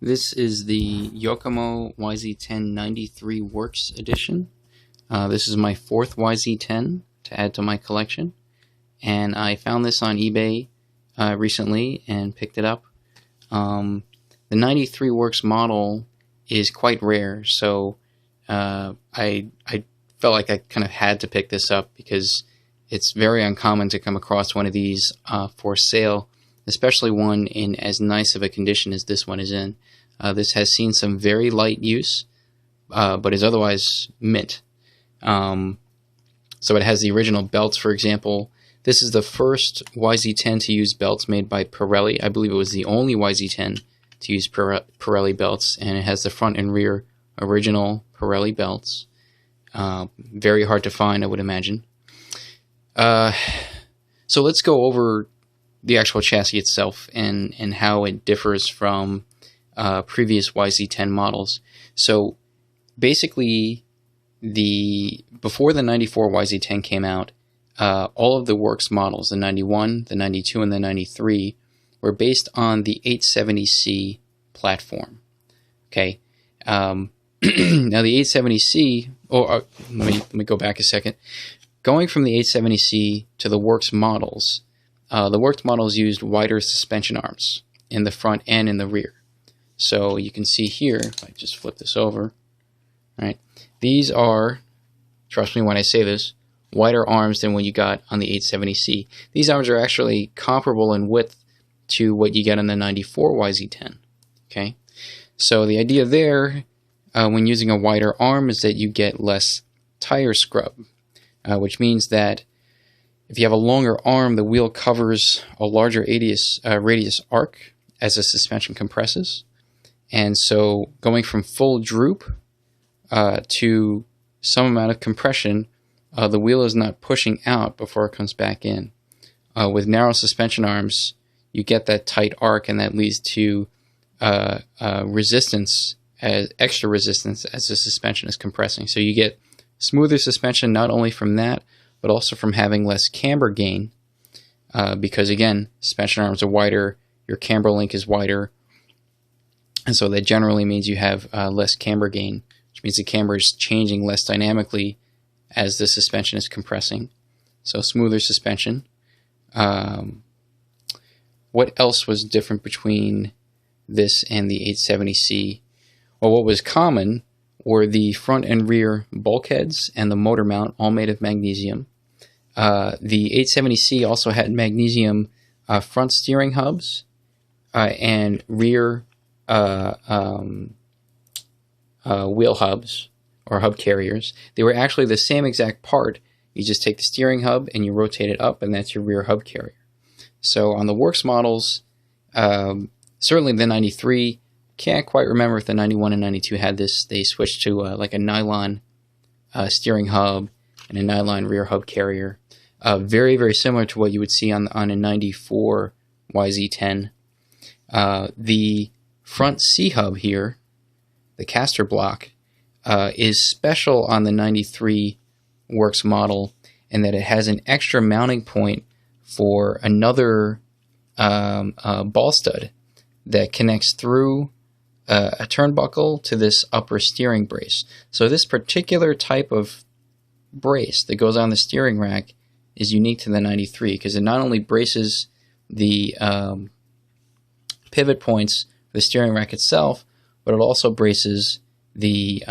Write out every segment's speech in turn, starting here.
This is the Yokomo YZ10 93 Works edition. This is my fourth YZ10 to add to my collection, and I found this on eBay recently and picked it up. The 93 Works model is quite rare, so I felt like I kind of had to pick this up because it's very uncommon to come across one of these for sale, especially one in as nice of a condition as this one is in. This has seen some very light use, but is otherwise mint. So it has the original belts, for example. This is the first YZ10 to use belts made by Pirelli. I believe it was the only YZ10 to use Pirelli belts, and it has the front and rear original Pirelli belts. Very hard to find, I would imagine. So let's go over the actual chassis itself and how it differs from previous YZ10 models. So basically, before the 94 YZ10 came out, all of the Works models, the 91, the 92, and the 93, were based on the 870C platform. Okay. Now the 870C, let me go back a second. Going from the 870C to the Works models used wider suspension arms in the front and in the rear. So you can see here, if I just flip this over, right? These are, trust me when I say this, wider arms than what you got on the 870C. These arms are actually comparable in width to what you get on the 94 YZ10. Okay, so the idea there, when using a wider arm, is that you get less tire scrub, which means that if you have a longer arm, the wheel covers a larger radius arc as the suspension compresses. And so going from full droop to some amount of compression, the wheel is not pushing out before it comes back in. With narrow suspension arms, you get that tight arc, and that leads to resistance, extra resistance as the suspension is compressing. So you get smoother suspension not only from that, but also from having less camber gain, because again, suspension arms are wider, your camber link is wider, and so that generally means you have less camber gain, which means the camber is changing less dynamically as the suspension is compressing. So smoother suspension. What else was different between this and the 870C? Well, what was common were the front and rear bulkheads and the motor mount, all made of magnesium. The 870C also had magnesium front steering hubs and rear wheel hubs or hub carriers. They were actually the same exact part. You just take the steering hub and you rotate it up, and that's your rear hub carrier. So on the Works models, certainly the 93, can't quite remember if the 91 and 92 had this. They switched to like a nylon steering hub and a nylon rear hub carrier. Very, very similar to what you would see on a 94 YZ10. The front C-hub here, the caster block, is special on the 93 Works model in that it has an extra mounting point for another ball stud that connects through a turnbuckle to this upper steering brace. So this particular type of brace that goes on the steering rack is unique to the 93 because it not only braces the pivot points for the steering rack itself, but it also braces the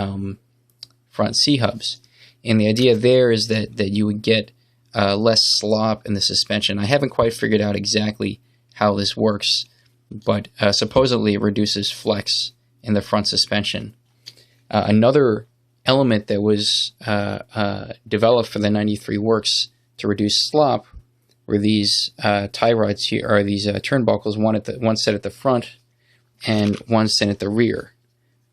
front C-hubs. And the idea there is that you would get less slop in the suspension. I haven't quite figured out exactly how this works, but supposedly it reduces flex in the front suspension. Another element that was developed for the 93 Works to reduce slop were these tie rods here, or these turnbuckles, one set at the front and one set at the rear.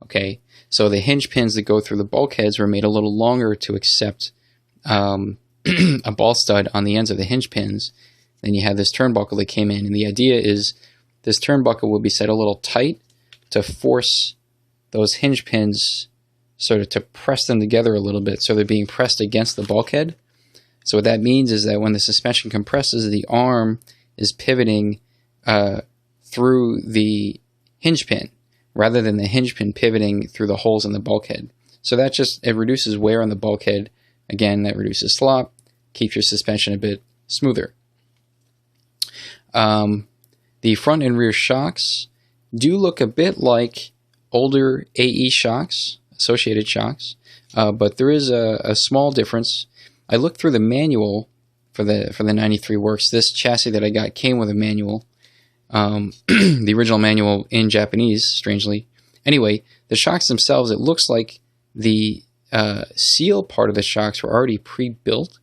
Okay, so the hinge pins that go through the bulkheads were made a little longer to accept a ball stud on the ends of the hinge pins. Then you have this turnbuckle that came in, and the idea is this turnbuckle will be set a little tight to force those hinge pins sort of to press them together a little bit, so they're being pressed against the bulkhead. So what that means is that when the suspension compresses, the arm is pivoting through the hinge pin, rather than the hinge pin pivoting through the holes in the bulkhead. So that it reduces wear on the bulkhead. Again, that reduces slop, keeps your suspension a bit smoother. The front and rear shocks do look a bit like older AE shocks, associated shocks, but there is a small difference. I looked through the manual for the 93 Works. This chassis that I got came with a manual, the original manual in Japanese, strangely. Anyway, the shocks themselves, it looks like the seal part of the shocks were already pre-built.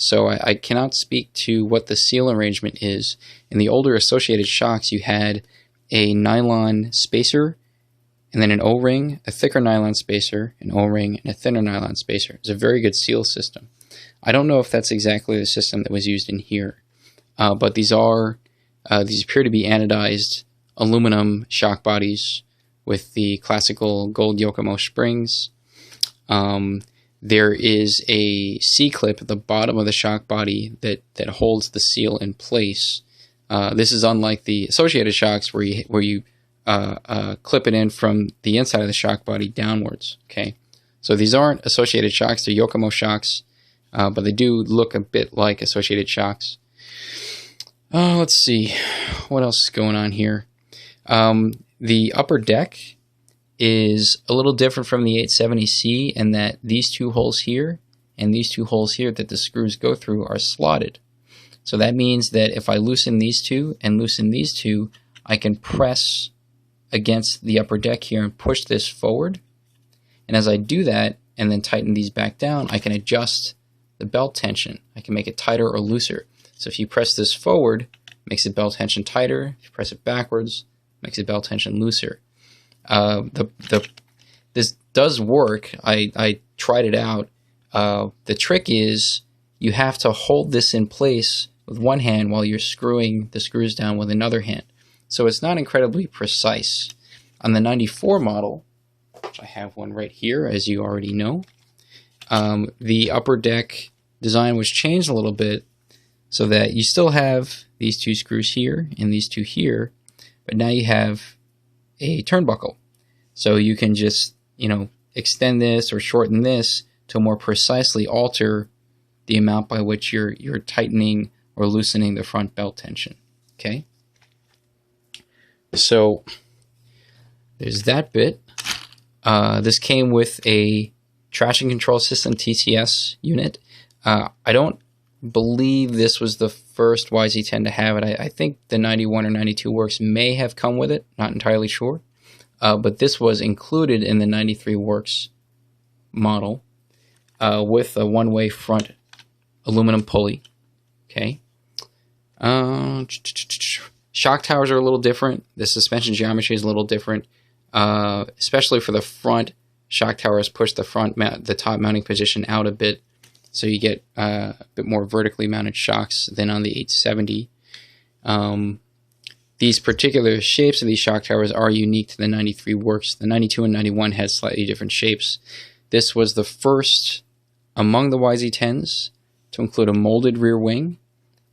So I cannot speak to what the seal arrangement is. In the older associated shocks, you had a nylon spacer, and then an O-ring, a thicker nylon spacer, an O-ring, and a thinner nylon spacer. It's a very good seal system. I don't know if that's exactly the system that was used in here, but these appear to be anodized aluminum shock bodies with the classical gold Yokomo springs. There is a C-clip at the bottom of the shock body that holds the seal in place. This is unlike the associated shocks where you clip it in from the inside of the shock body downwards. Okay, so these aren't associated shocks; they're Yokomo shocks, but they do look a bit like associated shocks. Let's see, what else is going on here? The upper deck is a little different from the 870C in that these two holes here and these two holes here that the screws go through are slotted. So that means that if I loosen these two and loosen these two, I can press against the upper deck here and push this forward. And as I do that and then tighten these back down, I can adjust the belt tension. I can make it tighter or looser. So if you press this forward, it makes the belt tension tighter. If you press it backwards, it makes the belt tension looser. This does work. I tried it out. The trick is you have to hold this in place with one hand while you're screwing the screws down with another hand. So it's not incredibly precise. On the 94 model, which I have one right here, as you already know, the upper deck design was changed a little bit so that you still have these two screws here and these two here, but now you have a turnbuckle. So you can just, extend this or shorten this to more precisely alter the amount by which you're tightening or loosening the front belt tension. Okay? So there's that bit. This came with a traction control system TCS unit. I don't believe this was the first YZ10 to have it. I think the 91 or 92 Works may have come with it. Not entirely sure. But this was included in the 93 Works model with a one-way front aluminum pulley. Okay. Shock towers are a little different. The suspension geometry is a little different, especially for the front. Shock towers push the top mounting position out a bit, so you get a bit more vertically mounted shocks than on the 870. These particular shapes of these shock towers are unique to the 93 Works. The 92 and 91 had slightly different shapes. This was the first among the YZ10s to include a molded rear wing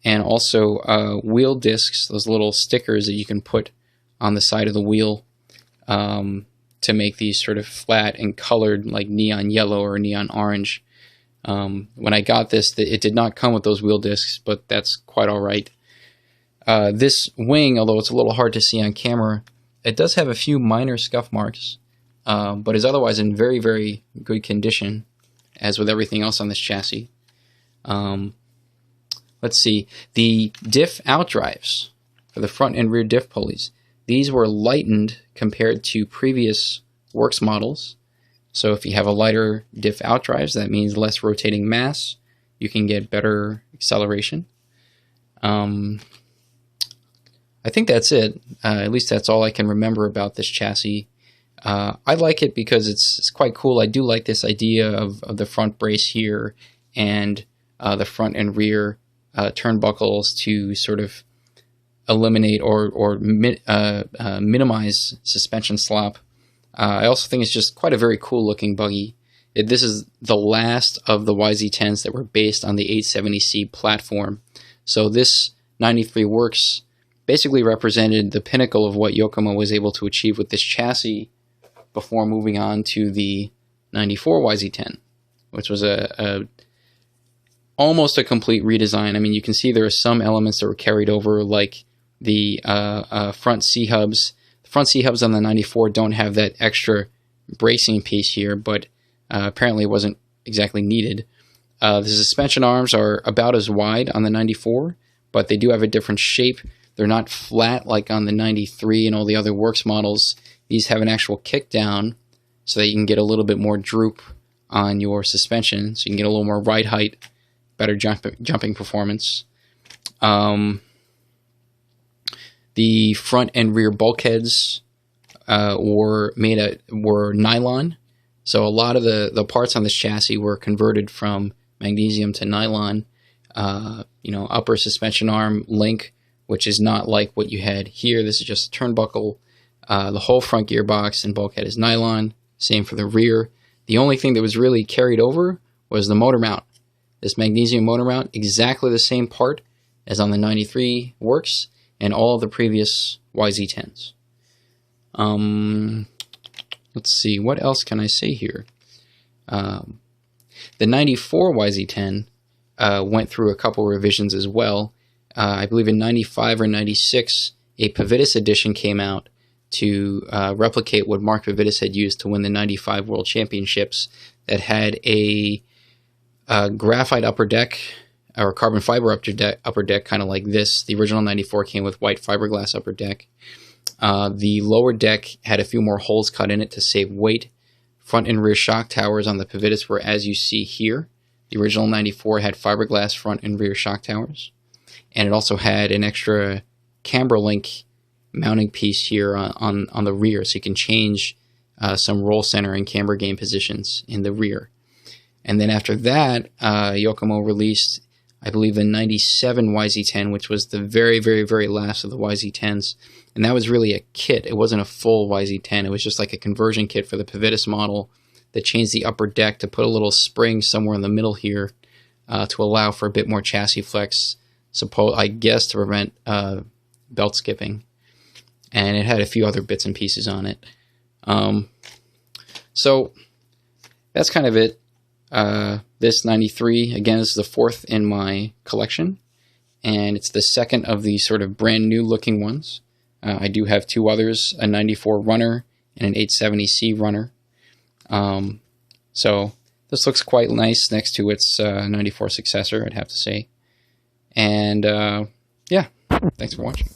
and also wheel discs, those little stickers that you can put on the side of the wheel to make these sort of flat and colored like neon yellow or neon orange. When I got this, it did not come with those wheel discs, but that's quite all right. This wing, although it's a little hard to see on camera, it does have a few minor scuff marks, but is otherwise in very, very good condition, as with everything else on this chassis. Let's see, the diff outdrives for the front and rear diff pulleys, these were lightened compared to previous Works models. So if you have a lighter diff outdrives, that means less rotating mass. You can get better acceleration. I think that's it. At least that's all I can remember about this chassis. I like it because it's quite cool. I do like this idea of the front brace here and the front and rear turnbuckles to sort of eliminate or minimize suspension slop. I also think it's just quite a very cool looking buggy. This is the last of the YZ10s that were based on the 870C platform. So this 93 Works basically represented the pinnacle of what Yokomo was able to achieve with this chassis before moving on to the 94 YZ10, which was almost a complete redesign. I mean, you can see there are some elements that were carried over, like the front C-hubs. The front C-hubs on the 94 don't have that extra bracing piece here, but apparently it wasn't exactly needed. The suspension arms are about as wide on the 94, but they do have a different shape. They're not flat like on the 93 and all the other Works models. These have an actual kick down so that you can get a little bit more droop on your suspension, so you can get a little more ride height, better jumping performance. The front and rear bulkheads were nylon, so a lot of the parts on this chassis were converted from magnesium to nylon. Upper suspension arm link, which is not like what you had here. This is just a turnbuckle. The whole front gearbox and bulkhead is nylon. Same for the rear. The only thing that was really carried over was the motor mount. This magnesium motor mount, exactly the same part as on the 93 Works and all of the previous YZ10s. Let's see, what else can I say here? The 94 YZ10 went through a couple revisions as well. I believe in 95 or 96, a Pavitas edition came out to replicate what Mark Pavitas had used to win the 95 World Championships, that had a graphite upper deck, or carbon fiber upper deck, kind of like this. The original 94 came with white fiberglass upper deck. The lower deck had a few more holes cut in it to save weight. Front and rear shock towers on the Pavitas were as you see here. The original 94 had fiberglass front and rear shock towers. And it also had an extra camber link mounting piece here on the rear, so you can change some roll center and camber game positions in the rear. And then after that, Yokomo released, I believe, the 97 YZ10, which was the very, very, very last of the YZ10s. And that was really a kit. It wasn't a full YZ10. It was just like a conversion kit for the Pavitas model that changed the upper deck to put a little spring somewhere in the middle here to allow for a bit more chassis flex, I guess to prevent belt skipping. And it had a few other bits and pieces on it. So that's kind of it. This 93, again, is the fourth in my collection, and it's the second of the sort of brand new looking ones. I do have two others, a 94 runner and an 870C runner. So this looks quite nice next to its 94 successor, I'd have to say. And yeah, thanks for watching.